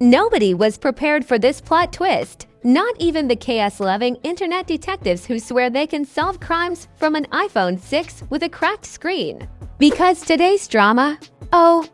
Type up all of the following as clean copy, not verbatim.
Nobody was prepared for this plot twist. Not even the chaos-loving internet detectives who swear they can solve crimes from an iPhone 6 with a cracked screen. Because today's drama,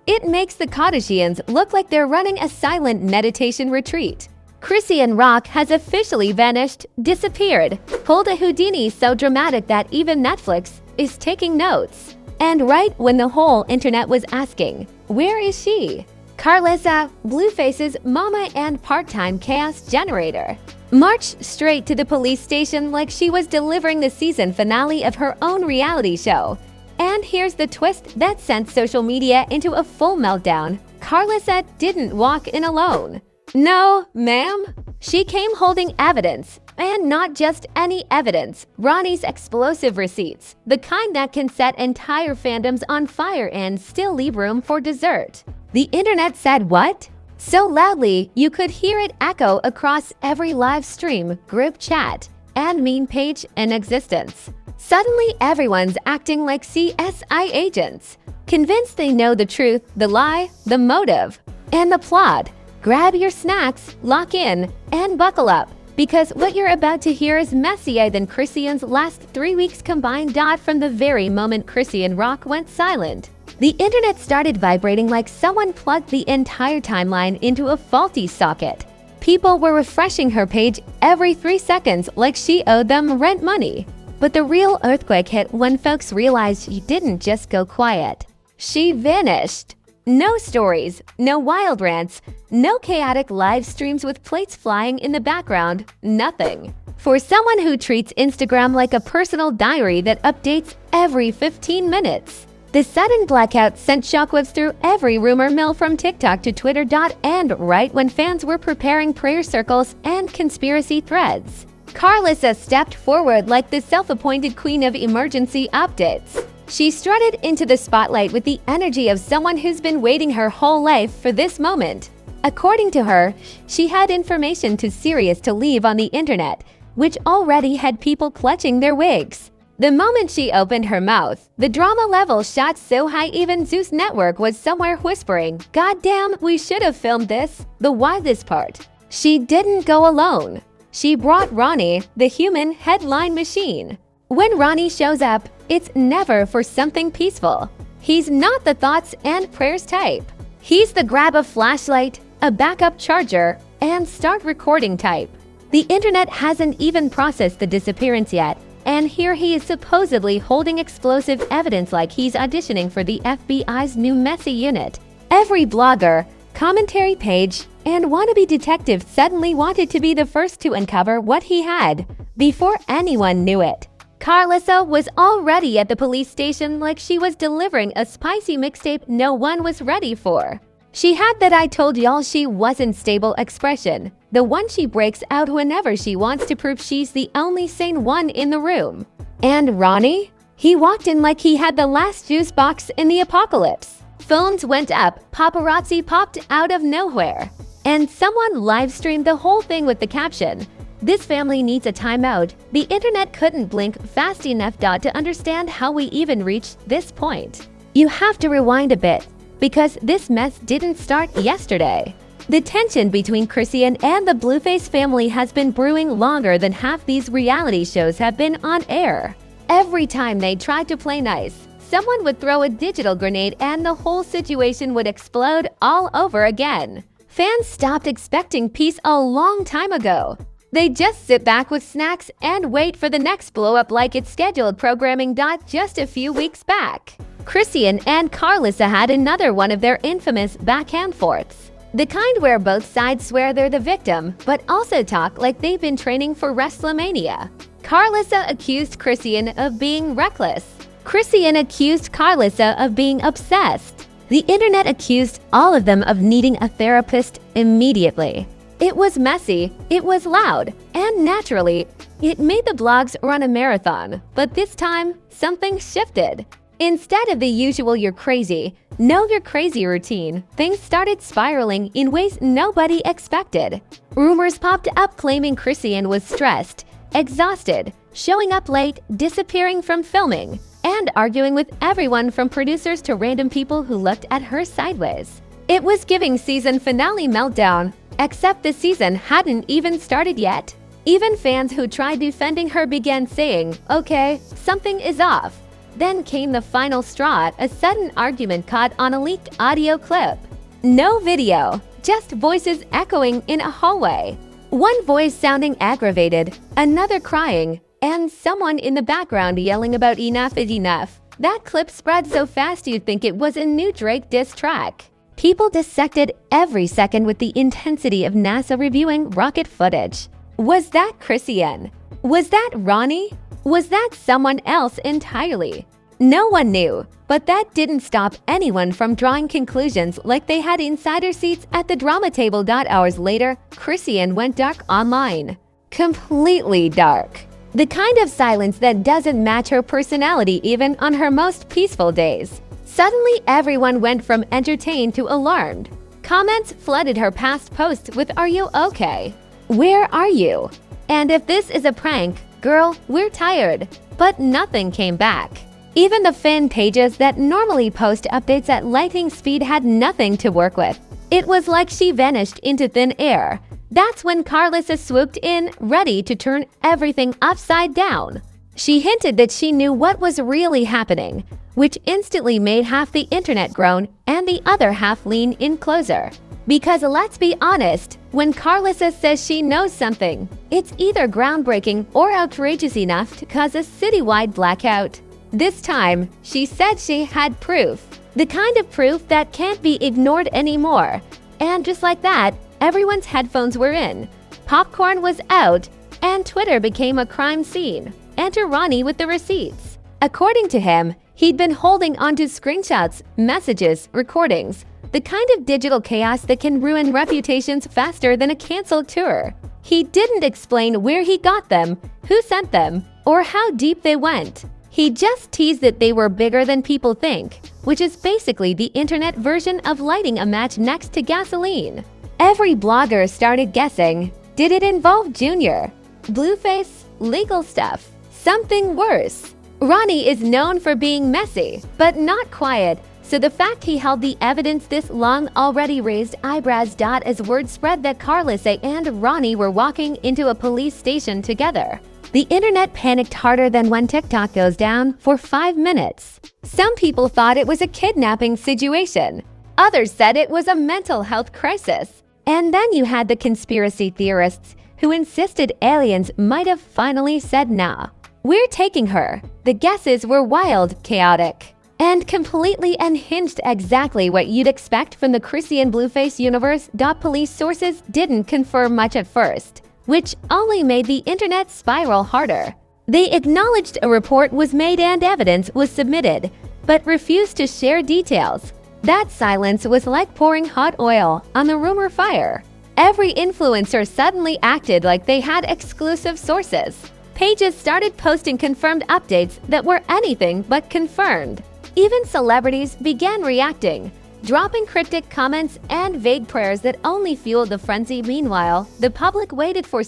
it makes the Kardashians look like they're running a silent meditation retreat. Chrisean Rock has officially vanished, disappeared, pulled a Houdini so dramatic that even Netflix is taking notes. And right when the whole internet was asking, where is she? Karlissa, Blueface's mama and part-time chaos generator, marched straight to the police station like she was delivering the season finale of her own reality show. And here's the twist that sent social media into a full meltdown. Karlissa didn't walk in alone. No, ma'am. She came holding evidence. And not just any evidence, Ronny's explosive receipts, the kind that can set entire fandoms on fire and still leave room for dessert. The internet said what? So loudly, you could hear it echo across every live stream, group chat, and meme page in existence. Suddenly, everyone's acting like CSI agents, convinced they know the truth, the lie, the motive, and the plot. Grab your snacks, lock in, and buckle up, because what you're about to hear is messier than Chrisean's last 3 weeks combined. From the very moment Chrisean Rock went silent, the internet started vibrating like someone plugged the entire timeline into a faulty socket. People were refreshing her page every 3 seconds like she owed them rent money. But the real earthquake hit when folks realized she didn't just go quiet. She vanished. No stories, no wild rants, no chaotic live streams with plates flying in the background, nothing. For someone who treats Instagram like a personal diary that updates every 15 minutes, the sudden blackout sent shockwaves through every rumor mill from TikTok to Twitter. And right when fans were preparing prayer circles and conspiracy threads, Karlissa stepped forward like the self-appointed queen of emergency updates. She strutted into the spotlight with the energy of someone who's been waiting her whole life for this moment. According to her, she had information too serious to leave on the internet, which already had people clutching their wigs. The moment she opened her mouth, the drama level shot so high even Zeus Network was somewhere whispering, "Goddamn, we should have filmed this." The wildest part, she didn't go alone. She brought Ronny, the human headline machine. When Ronny shows up, it's never for something peaceful. He's not the thoughts and prayers type. He's the grab a flashlight, a backup charger, and start recording type. The internet hasn't even processed the disappearance yet, and here he is supposedly holding explosive evidence like he's auditioning for the FBI's new messy unit. Every blogger, commentary page, and wannabe detective suddenly wanted to be the first to uncover what he had, before anyone knew it. Karlissa was already at the police station like she was delivering a spicy mixtape no one was ready for. She had that "I told y'all she wasn't stable" expression, the one she breaks out whenever she wants to prove she's the only sane one in the room. And Ronny? He walked in like he had the last juice box in the apocalypse. Phones went up, paparazzi popped out of nowhere, and someone live-streamed the whole thing with the caption, "This family needs a timeout." The internet couldn't blink fast enough to understand how we even reached this point. You have to rewind a bit, because this mess didn't start yesterday. The tension between Chrisean and the Blueface family has been brewing longer than half these reality shows have been on air. Every time they tried to play nice, someone would throw a digital grenade and the whole situation would explode all over again. Fans stopped expecting peace a long time ago. They just sit back with snacks and wait for the next blow-up like it's scheduled programming. Just a few weeks back, Chrisean and Karlissa had another one of their infamous back-and-forths. The kind where both sides swear they're the victim, but also talk like they've been training for WrestleMania. Karlissa accused Chrisean of being reckless. Chrisean accused Karlissa of being obsessed. The internet accused all of them of needing a therapist immediately. It was messy, it was loud, and naturally, it made the blogs run a marathon. But this time, something shifted. Instead of the usual "you're crazy, know you're crazy" routine, things started spiraling in ways nobody expected. Rumors popped up claiming Chrisean was stressed, exhausted, showing up late, disappearing from filming, and arguing with everyone from producers to random people who looked at her sideways. It was giving season finale meltdown, Except the season hadn't even started yet. Even fans who tried defending her began saying, "Okay, something is off." Then came the final straw, a sudden argument caught on a leaked audio clip. No video, just voices echoing in a hallway. One voice sounding aggravated, another crying, and someone in the background yelling about "enough is enough." That clip spread so fast you'd think it was a new Drake diss track. People dissected every second with the intensity of NASA reviewing rocket footage. Was that Chrisean? Was that Ronny? Was that someone else entirely? No one knew, but that didn't stop anyone from drawing conclusions like they had insider seats at the drama table. Hours later, Chrisean went dark online. Completely dark. The kind of silence that doesn't match her personality even on her most peaceful days. Suddenly, everyone went from entertained to alarmed. Comments flooded her past posts with "Are you okay? Where are you? And if this is a prank, girl, we're tired." But nothing came back. Even the fan pages that normally post updates at lightning speed had nothing to work with. It was like she vanished into thin air. That's when Karlissa swooped in, ready to turn everything upside down. She hinted that she knew what was really happening, which instantly made half the internet groan and the other half lean in closer. Because let's be honest, when Karlissa says she knows something, it's either groundbreaking or outrageous enough to cause a citywide blackout. This time, she said she had proof. The kind of proof that can't be ignored anymore. And just like that, everyone's headphones were in, popcorn was out, and Twitter became a crime scene. Enter Ronny with the receipts. According to him, he'd been holding onto screenshots, messages, recordings, the kind of digital chaos that can ruin reputations faster than a canceled tour. He didn't explain where he got them, who sent them, or how deep they went. He just teased that they were bigger than people think, which is basically the internet version of lighting a match next to gasoline. Every blogger started guessing, did it involve Junior? Blueface? Legal stuff? Something worse? Ronny is known for being messy, but not quiet, so the fact he held the evidence this long already raised eyebrows. As word spread that Karlissa and Ronny were walking into a police station together. The internet panicked harder than when TikTok goes down for 5 minutes. Some people thought it was a kidnapping situation. Others said it was a mental health crisis. And then you had the conspiracy theorists who insisted aliens might have finally said nah. We're taking her. The guesses were wild, chaotic, and completely unhinged, exactly what you'd expect from the Chrisean Blueface universe. Police sources didn't confirm much at first, which only made the internet spiral harder. They acknowledged a report was made and evidence was submitted, but refused to share details. That silence was like pouring hot oil on the rumor fire. Every influencer suddenly acted like they had exclusive sources. Pages started posting confirmed updates that were anything but confirmed. Even celebrities began reacting, dropping cryptic comments and vague prayers that only fueled the frenzy. Meanwhile, the public waited for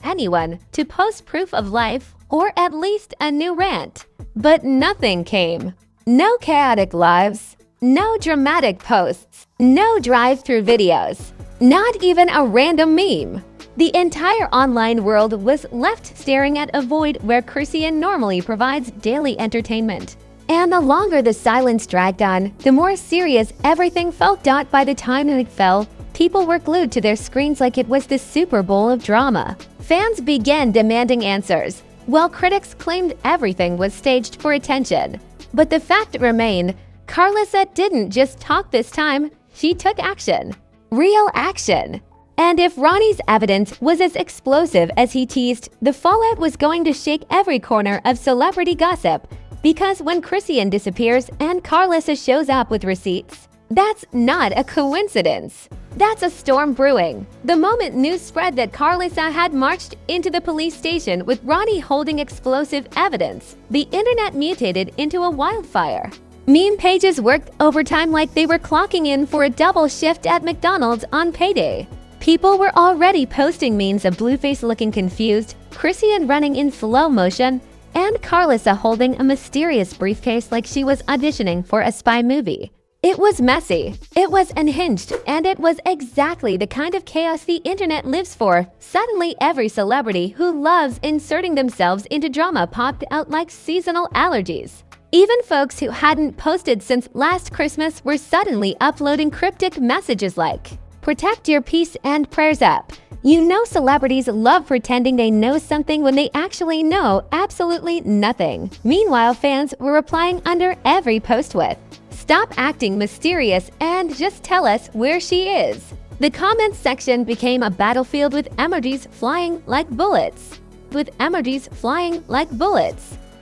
anyone, to post proof of life or at least a new rant. But nothing came. No chaotic lives, no dramatic posts, no drive-through videos, not even a random meme. The entire online world was left staring at a void where Chrisean normally provides daily entertainment. And the longer the silence dragged on, the more serious everything felt. By the time it fell, people were glued to their screens like it was the Super Bowl of drama. Fans began demanding answers, while critics claimed everything was staged for attention. But the fact remained, Karlissa didn't just talk this time, she took action. Real action. And if Ronny's evidence was as explosive as he teased, the fallout was going to shake every corner of celebrity gossip. Because when Chrisean disappears and Karlissa shows up with receipts, that's not a coincidence. That's a storm brewing. The moment news spread that Karlissa had marched into the police station with Ronny holding explosive evidence, the internet mutated into a wildfire. Meme pages worked overtime like they were clocking in for a double shift at McDonald's on payday. People were already posting memes of Blueface looking confused, Chrisean running in slow motion, and Karlissa holding a mysterious briefcase like she was auditioning for a spy movie. It was messy, it was unhinged, and it was exactly the kind of chaos the internet lives for. Suddenly, every celebrity who loves inserting themselves into drama popped out like seasonal allergies. Even folks who hadn't posted since last Christmas were suddenly uploading cryptic messages like, "Protect your peace and prayers up." You know, celebrities love pretending they know something when they actually know absolutely nothing. Meanwhile, fans were replying under every post with, "Stop acting mysterious and just tell us where she is." The comments section became a battlefield with emojis flying like bullets.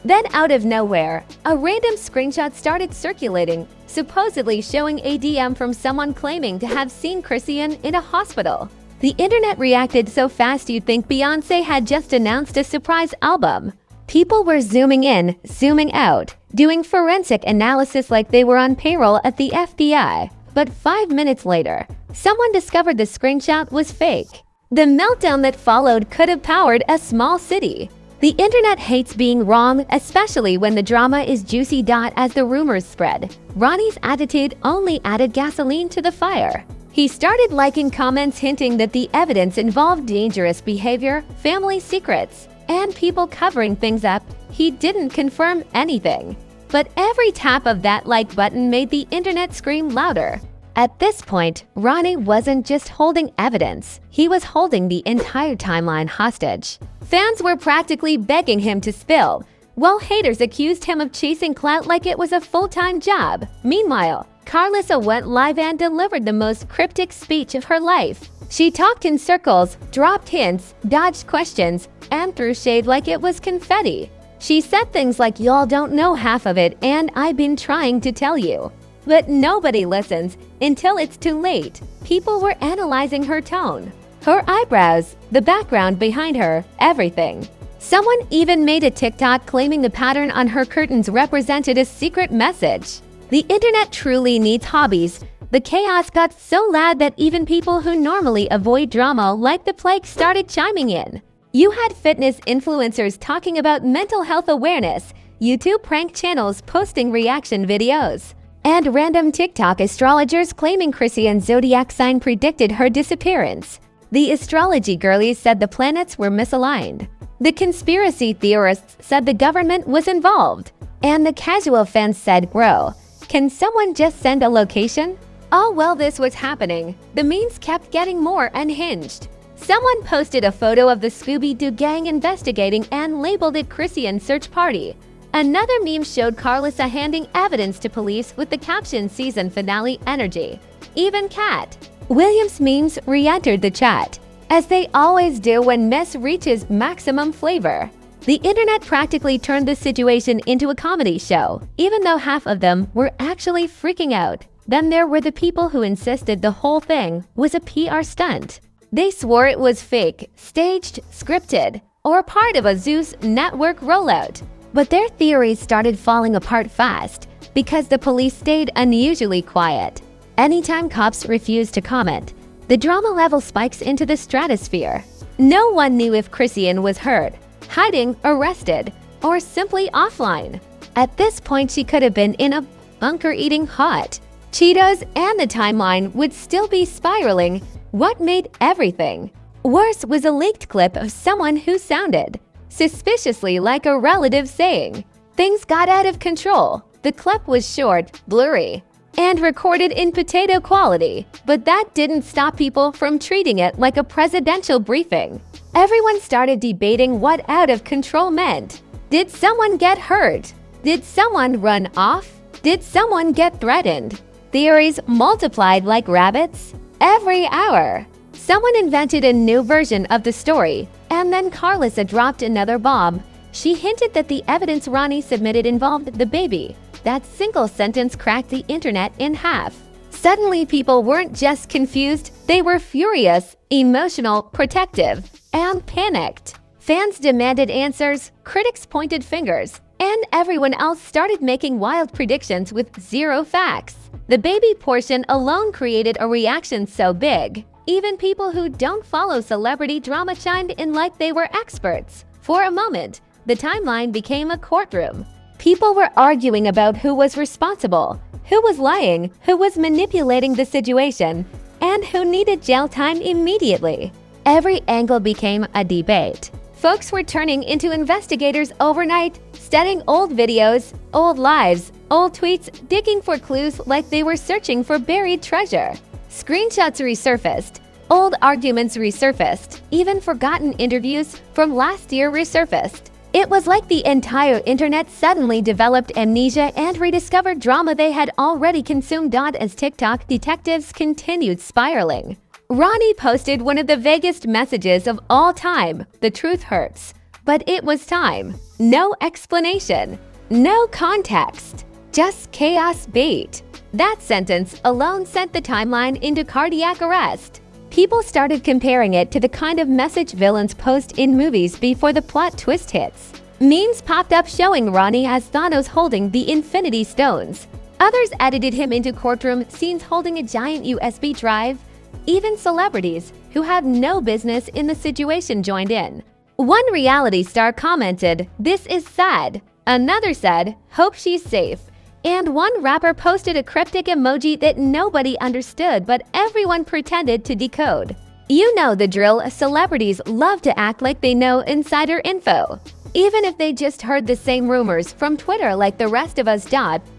Then out of nowhere, a random screenshot started circulating, supposedly showing a DM from someone claiming to have seen Chrisean in a hospital. The internet reacted so fast you'd think Beyoncé had just announced a surprise album. People were zooming in, zooming out, doing forensic analysis like they were on payroll at the FBI. But 5 minutes later, someone discovered the screenshot was fake. The meltdown that followed could have powered a small city. The internet hates being wrong, especially when the drama is juicy. As the rumors spread, Ronny's attitude only added gasoline to the fire. He started liking comments hinting that the evidence involved dangerous behavior, family secrets, and people covering things up. He didn't confirm anything. But every tap of that like button made the internet scream louder. At this point, Ronny wasn't just holding evidence, he was holding the entire timeline hostage. Fans were practically begging him to spill, while haters accused him of chasing clout like it was a full-time job. Meanwhile, Karlissa went live and delivered the most cryptic speech of her life. She talked in circles, dropped hints, dodged questions, and threw shade like it was confetti. She said things like, "Y'all don't know half of it, and I've been trying to tell you." But nobody listens until it's too late. People were analyzing her tone, her eyebrows, the background behind her, everything. Someone even made a TikTok claiming the pattern on her curtains represented a secret message. The internet truly needs hobbies. The chaos got so loud that even people who normally avoid drama like the plague started chiming in. You had fitness influencers talking about mental health awareness, YouTube prank channels posting reaction videos, and random TikTok astrologers claiming Chrisean's zodiac sign predicted her disappearance. The astrology girlies said the planets were misaligned. The conspiracy theorists said the government was involved. And the casual fans said, "Bro, can someone just send a location?" Oh, while this was happening, the memes kept getting more unhinged. Someone posted a photo of the Scooby-Doo gang investigating and labeled it Chrisean search party. Another meme showed Karlissa handing evidence to police with the caption "Season Finale Energy." Even Cat Williams memes re-entered the chat, as they always do when mess reaches maximum flavor. The internet practically turned the situation into a comedy show, even though half of them were actually freaking out. Then there were the people who insisted the whole thing was a PR stunt. They swore it was fake, staged, scripted, or part of a Zeus Network rollout. But their theories started falling apart fast because the police stayed unusually quiet. Anytime cops refused to comment, the drama level spikes into the stratosphere. No one knew if Chrisean was hurt, hiding, arrested, or simply offline. At this point, she could have been in a bunker eating hot Cheetos, and the timeline would still be spiraling. What made everything worse was a leaked clip of someone who sounded suspiciously like a relative saying, "Things got out of control." The clip was short, blurry, and recorded in potato quality, but that didn't stop people from treating it like a presidential briefing. Everyone started debating what out of control meant. Did someone get hurt? Did someone run off? Did someone get threatened? Theories multiplied like rabbits. Every hour, someone invented a new version of the story, and then Karlissa dropped another bomb. She hinted that the evidence Ronny submitted involved the baby. That single sentence cracked the internet in half. Suddenly, people weren't just confused, they were furious, emotional, protective, and panicked. Fans demanded answers, critics pointed fingers, and everyone else started making wild predictions with zero facts. The baby portion alone created a reaction so big, even people who don't follow celebrity drama chimed in like they were experts. For a moment, the timeline became a courtroom. People were arguing about who was responsible, who was lying, who was manipulating the situation, and who needed jail time immediately. Every angle became a debate. Folks were turning into investigators overnight, studying old videos, old lives, old tweets, digging for clues like they were searching for buried treasure. Screenshots resurfaced, old arguments resurfaced, even forgotten interviews from last year resurfaced. It was like the entire internet suddenly developed amnesia and rediscovered drama they had already consumed. As TikTok detectives continued spiraling, Ronny posted one of the vaguest messages of all time: "The truth hurts." But it was time. No explanation. No context. Just chaos bait. That sentence alone sent the timeline into cardiac arrest. People started comparing it to the kind of message villains post in movies before the plot twist hits. Memes popped up showing Ronny as Thanos holding the Infinity Stones. Others edited him into courtroom scenes holding a giant USB drive. Even celebrities who had no business in the situation joined in. One reality star commented, "This is sad." Another said, "Hope she's safe." And one rapper posted a cryptic emoji that nobody understood but everyone pretended to decode. You know the drill, celebrities love to act like they know insider info, even if they just heard the same rumors from Twitter like the rest of us.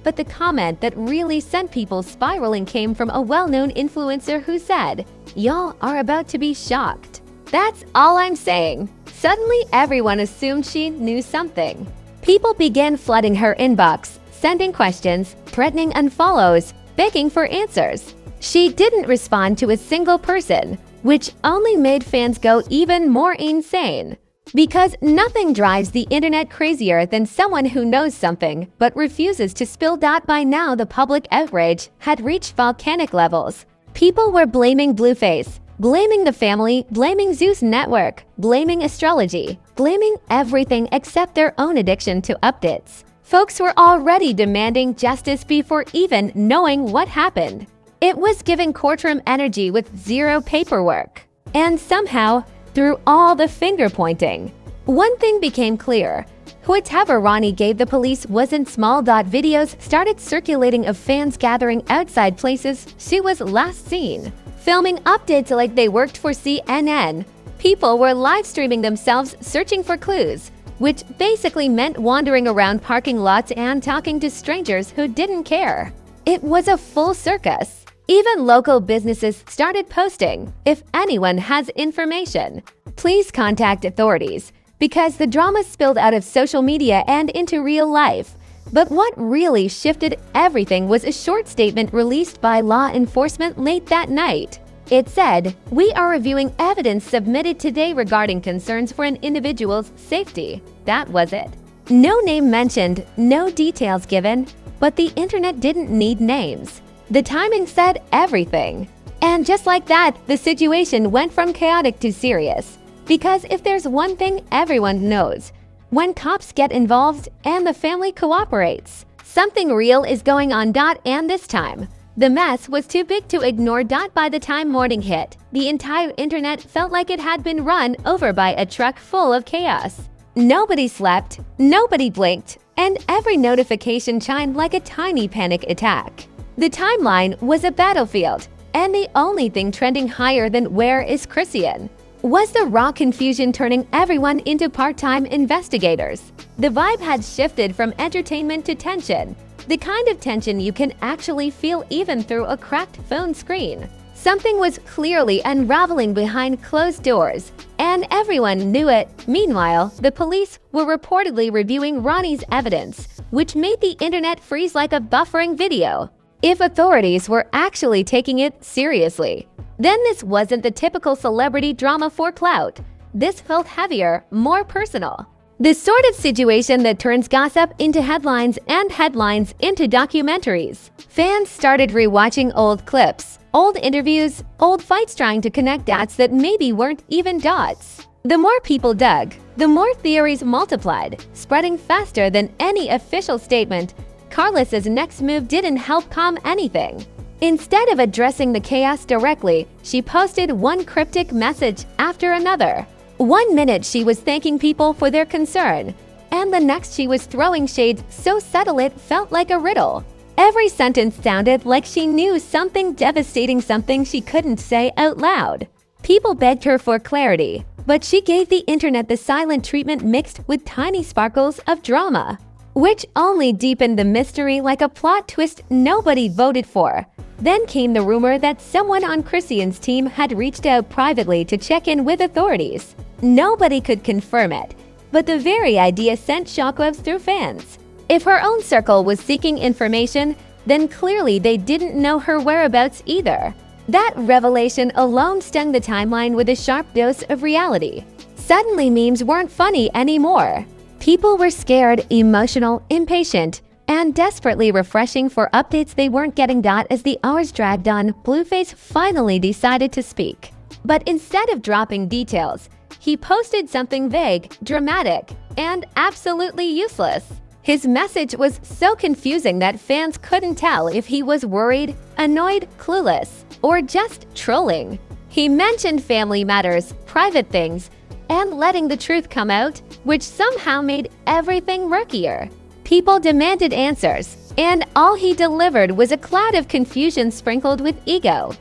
But the comment that really sent people spiraling came from a well-known influencer who said, "Y'all are about to be shocked." That's all I'm saying. Suddenly everyone assumed she knew something. People began flooding her inbox, sending questions, threatening unfollows, begging for answers. She didn't respond to a single person, which only made fans go even more insane. Because nothing drives the internet crazier than someone who knows something but refuses to spill. By now, the public outrage had reached volcanic levels. People were blaming Blueface, blaming the family, blaming Zeus Network, blaming astrology, blaming everything except their own addiction to updates. Folks were already demanding justice before even knowing what happened. It was giving courtroom energy with zero paperwork. And somehow, through all the finger-pointing, one thing became clear. Whatever Ronny gave the police wasn't small. Videos started circulating of fans gathering outside places she was last seen, filming updates like they worked for CNN. People were live-streaming themselves searching for clues, which basically meant wandering around parking lots and talking to strangers who didn't care. It was a full circus. Even local businesses started posting, "If anyone has information, please contact authorities," because the drama spilled out of social media and into real life. But what really shifted everything was a short statement released by law enforcement late that night. It said, "We are reviewing evidence submitted today regarding concerns for an individual's safety." That was it. No name mentioned, no details given, but the internet didn't need names. The timing said everything. And just like that, the situation went from chaotic to serious. Because if there's one thing everyone knows, when cops get involved and the family cooperates, something real is going on. And this time, the mess was too big to ignore. By the time morning hit, the entire internet felt like it had been run over by a truck full of chaos. Nobody slept, nobody blinked, and every notification chimed like a tiny panic attack. The timeline was a battlefield, and the only thing trending higher than "Where is Chrisean?" was the raw confusion turning everyone into part-time investigators. The vibe had shifted from entertainment to tension, the kind of tension you can actually feel even through a cracked phone screen. Something was clearly unraveling behind closed doors, and everyone knew it. Meanwhile, the police were reportedly reviewing Ronny's evidence, which made the internet freeze like a buffering video. If authorities were actually taking it seriously, then this wasn't the typical celebrity drama for clout. This felt heavier, more personal. The sort of situation that turns gossip into headlines and headlines into documentaries. Fans started rewatching old clips, old interviews, old fights, trying to connect dots that maybe weren't even dots. The more people dug, the more theories multiplied, spreading faster than any official statement. Karlissa's next move didn't help calm anything. Instead of addressing the chaos directly, she posted one cryptic message after another. 1 minute she was thanking people for their concern, and the next she was throwing shade so subtle it felt like a riddle. Every sentence sounded like she knew something devastating, something she couldn't say out loud. People begged her for clarity, but she gave the internet the silent treatment mixed with tiny sparkles of drama, which only deepened the mystery like a plot twist nobody voted for. Then came the rumor that someone on Chrisean's team had reached out privately to check in with authorities. Nobody could confirm it, but the very idea sent shockwaves through fans. If her own circle was seeking information, then clearly they didn't know her whereabouts either. That revelation alone stung the timeline with a sharp dose of reality. Suddenly, memes weren't funny anymore. People were scared, emotional, impatient, and desperately refreshing for updates they weren't getting. As the hours dragged on, Blueface finally decided to speak. But instead of dropping details, he posted something vague, dramatic, and absolutely useless. His message was so confusing that fans couldn't tell if he was worried, annoyed, clueless, or just trolling. He mentioned family matters, private things, and letting the truth come out, which somehow made everything murkier. People demanded answers, and all he delivered was a cloud of confusion sprinkled with ego.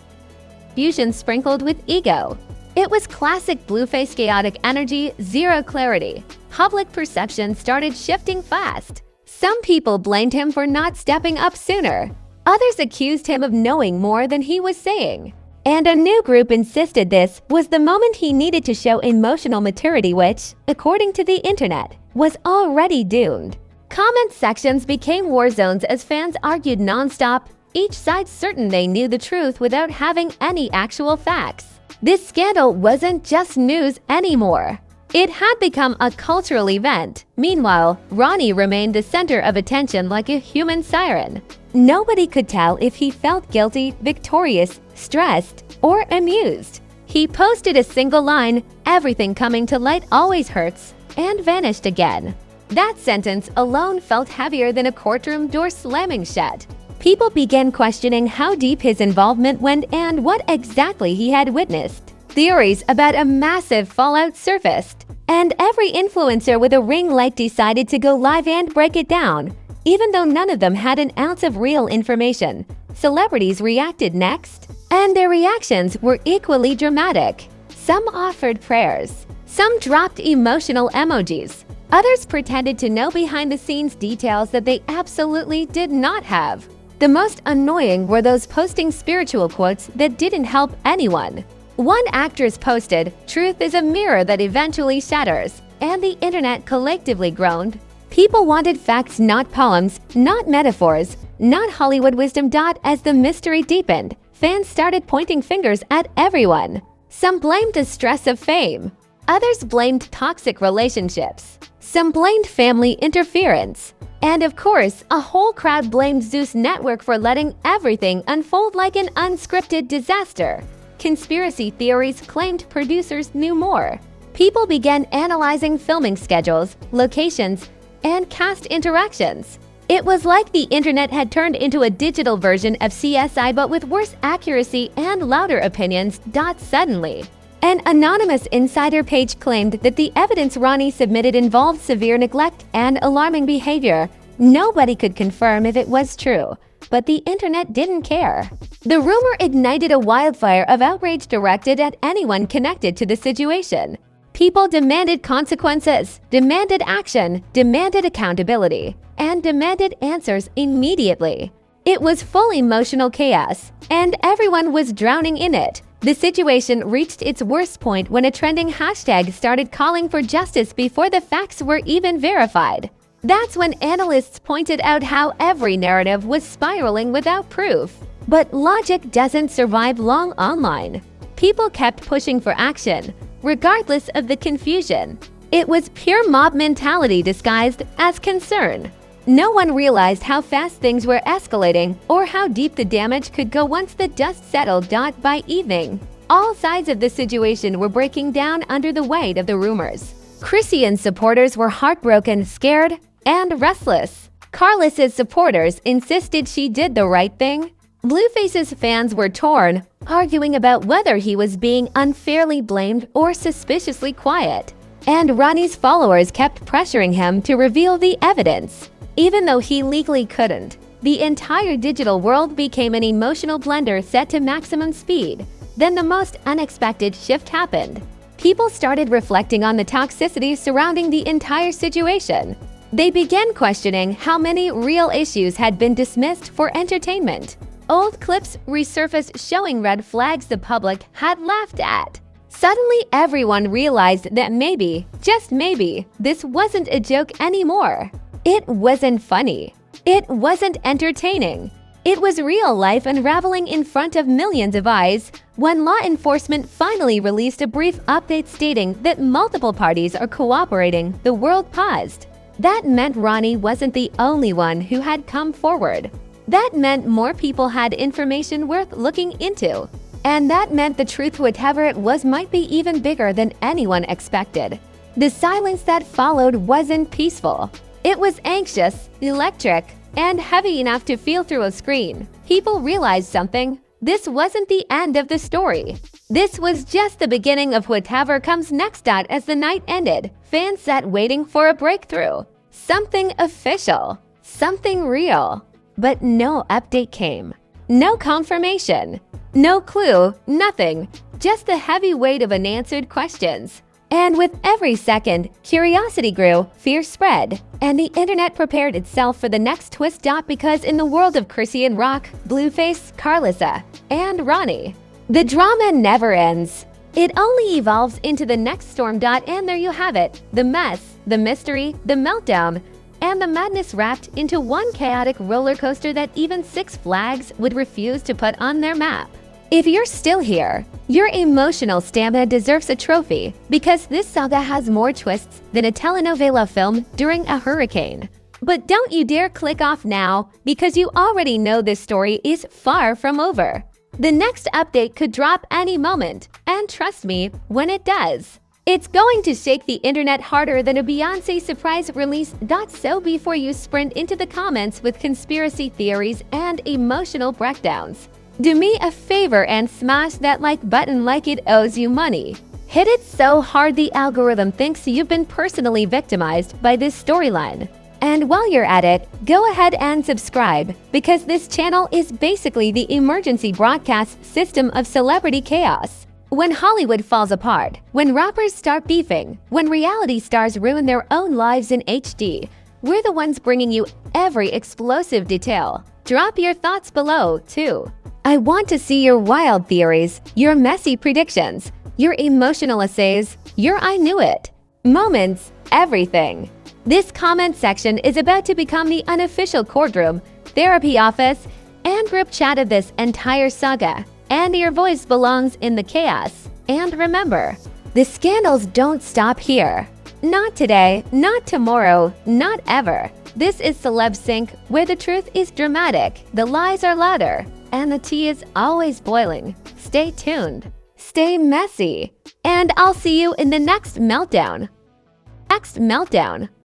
It was classic Blueface chaotic energy, zero clarity. Public perception started shifting fast. Some people blamed him for not stepping up sooner. Others accused him of knowing more than he was saying. And a new group insisted this was the moment he needed to show emotional maturity, which, according to the internet, was already doomed. Comment sections became war zones as fans argued nonstop, each side certain they knew the truth without having any actual facts. This scandal wasn't just news anymore. It had become a cultural event. Meanwhile, Ronny remained the center of attention like a human siren. Nobody could tell if he felt guilty, victorious, stressed, or amused. He posted a single line, "Everything coming to light always hurts," and vanished again. That sentence alone felt heavier than a courtroom door slamming shut. People began questioning how deep his involvement went and what exactly he had witnessed. Theories about a massive fallout surfaced, and every influencer with a ring light decided to go live and break it down. Even though none of them had an ounce of real information, celebrities reacted next, and their reactions were equally dramatic. Some offered prayers, some dropped emotional emojis, others pretended to know behind-the-scenes details that they absolutely did not have. The most annoying were those posting spiritual quotes that didn't help anyone. One actress posted, "Truth is a mirror that eventually shatters," and the internet collectively groaned. People wanted facts, not poems, not metaphors, not Hollywood wisdom. As the mystery deepened, fans started pointing fingers at everyone. Some blamed the stress of fame. Others blamed toxic relationships. Some blamed family interference. And of course, a whole crowd blamed Zeus Network for letting everything unfold like an unscripted disaster. Conspiracy theories claimed producers knew more. People began analyzing filming schedules, locations, and cast interactions. It was like the internet had turned into a digital version of CSI, but with worse accuracy and louder opinions. Suddenly, an anonymous insider page claimed that the evidence Ronny submitted involved severe neglect and alarming behavior. Nobody could confirm if it was true, but the internet didn't care. The rumor ignited a wildfire of outrage directed at anyone connected to the situation. People demanded consequences, demanded action, demanded accountability, and demanded answers immediately. It was full emotional chaos, and everyone was drowning in it. The situation reached its worst point when a trending hashtag started calling for justice before the facts were even verified. That's when analysts pointed out how every narrative was spiraling without proof. But logic doesn't survive long online. People kept pushing for action, regardless of the confusion. It was pure mob mentality disguised as concern. No one realized how fast things were escalating or how deep the damage could go once the dust settled. By evening, all sides of the situation were breaking down under the weight of the rumors. Chrisean supporters were heartbroken, scared, and restless. Karlissa's supporters insisted she did the right thing. Blueface's fans were torn, arguing about whether he was being unfairly blamed or suspiciously quiet. And Ronny's followers kept pressuring him to reveal the evidence, even though he legally couldn't. The entire digital world became an emotional blender set to maximum speed. Then the most unexpected shift happened. People started reflecting on the toxicity surrounding the entire situation. They began questioning how many real issues had been dismissed for entertainment. Old clips resurfaced showing red flags the public had laughed at. Suddenly, everyone realized that maybe, just maybe, this wasn't a joke anymore. It wasn't funny. It wasn't entertaining. It was real life unraveling in front of millions of eyes when law enforcement finally released a brief update stating that multiple parties are cooperating. The world paused. That meant Ronny wasn't the only one who had come forward. That meant more people had information worth looking into. And that meant the truth, whatever it was, might be even bigger than anyone expected. The silence that followed wasn't peaceful. It was anxious, electric, and heavy enough to feel through a screen. People realized something. This wasn't the end of the story. This was just the beginning of whatever comes next. As the night ended, fans sat waiting for a breakthrough. Something official. Something real. But no update came. No confirmation. No clue. Nothing. Just the heavy weight of unanswered questions. And with every second, curiosity grew, fear spread, and the internet prepared itself for the next twist. Because in the world of Chrisean Rock, Blueface, Karlissa, and Ronny, the drama never ends. It only evolves into the next storm. And there you have it, the mess, the mystery, the meltdown, and the madness wrapped into one chaotic roller coaster that even Six Flags would refuse to put on their map. If you're still here, your emotional stamina deserves a trophy, because this saga has more twists than a telenovela film during a hurricane. But don't you dare click off now, because you already know this story is far from over. The next update could drop any moment, and trust me, when it does, it's going to shake the internet harder than a Beyoncé surprise release. So before you sprint into the comments with conspiracy theories and emotional breakdowns, do me a favor and smash that like button like it owes you money. Hit it so hard the algorithm thinks you've been personally victimized by this storyline. And while you're at it, go ahead and subscribe, because this channel is basically the emergency broadcast system of celebrity chaos. When Hollywood falls apart, when rappers start beefing, when reality stars ruin their own lives in HD, we're the ones bringing you every explosive detail. Drop your thoughts below, too. I want to see your wild theories, your messy predictions, your emotional essays, your I knew it moments, everything. This comment section is about to become the unofficial courtroom, therapy office, and group chat of this entire saga. And your voice belongs in the chaos. And remember, the scandals don't stop here. Not today, not tomorrow, not ever. This is Celeb Sync, where the truth is dramatic, the lies are louder, and the tea is always boiling. Stay tuned. Stay messy. And I'll see you in the next meltdown.